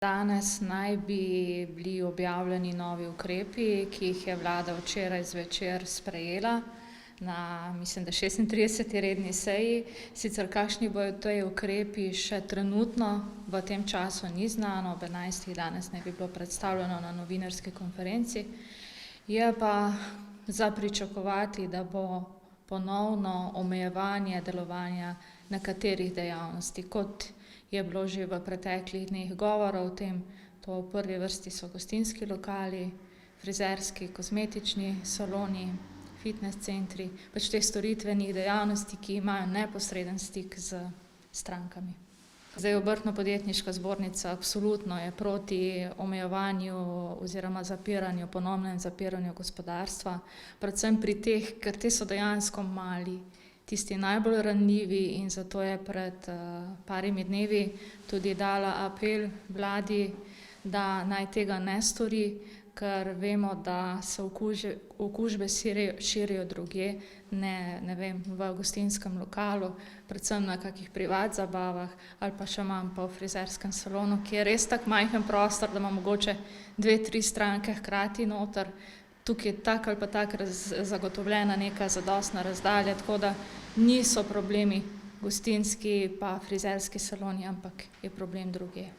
Danes naj bi bili objavljeni novi ukrepi, ki jih je vlada včeraj zvečer sprejela na, mislim, da 36. redni seji. Sicer kakšni bojo ti ukrepi, še trenutno v tem času ni znano, ob 11. danes naj bi bilo predstavljeno na novinarski konferenci. Je pa za pričakovati, da bo ponovno omejevanje delovanja nekaterih dejavnosti, kot je bilo že v preteklih dneh govora o tem. To v prvi vrsti so gostinski lokali, frizerski, kozmetični saloni, fitnes centri, pač te storitvenih dejavnosti, ki imajo neposreden stik s strankami. Zdaj Obrtno-podjetniška zbornica absolutno je proti omejevanju oziroma zapiranju, ponovnem zapiranju gospodarstva, predvsem pri teh, ker te so dejansko mali, tisti najbolj ranljivi, in zato je pred parimi dnevi tudi dala apel vladi, da naj tega ne stori, ker vemo, da se okužbe širijo drugje, ne vem, v gostinskem lokalu, predvsem na kakih privat zabavah ali pa še manj pa v frizerskem salonu, ki je res tako majhen prostor, da ima mogoče 2-3 stranke hkrati noter. Tukaj je tako ali pa tako zagotovljena neka zadostna razdalja, tako da niso problemi gostinski pa frizerski saloni, ampak je problem drugje.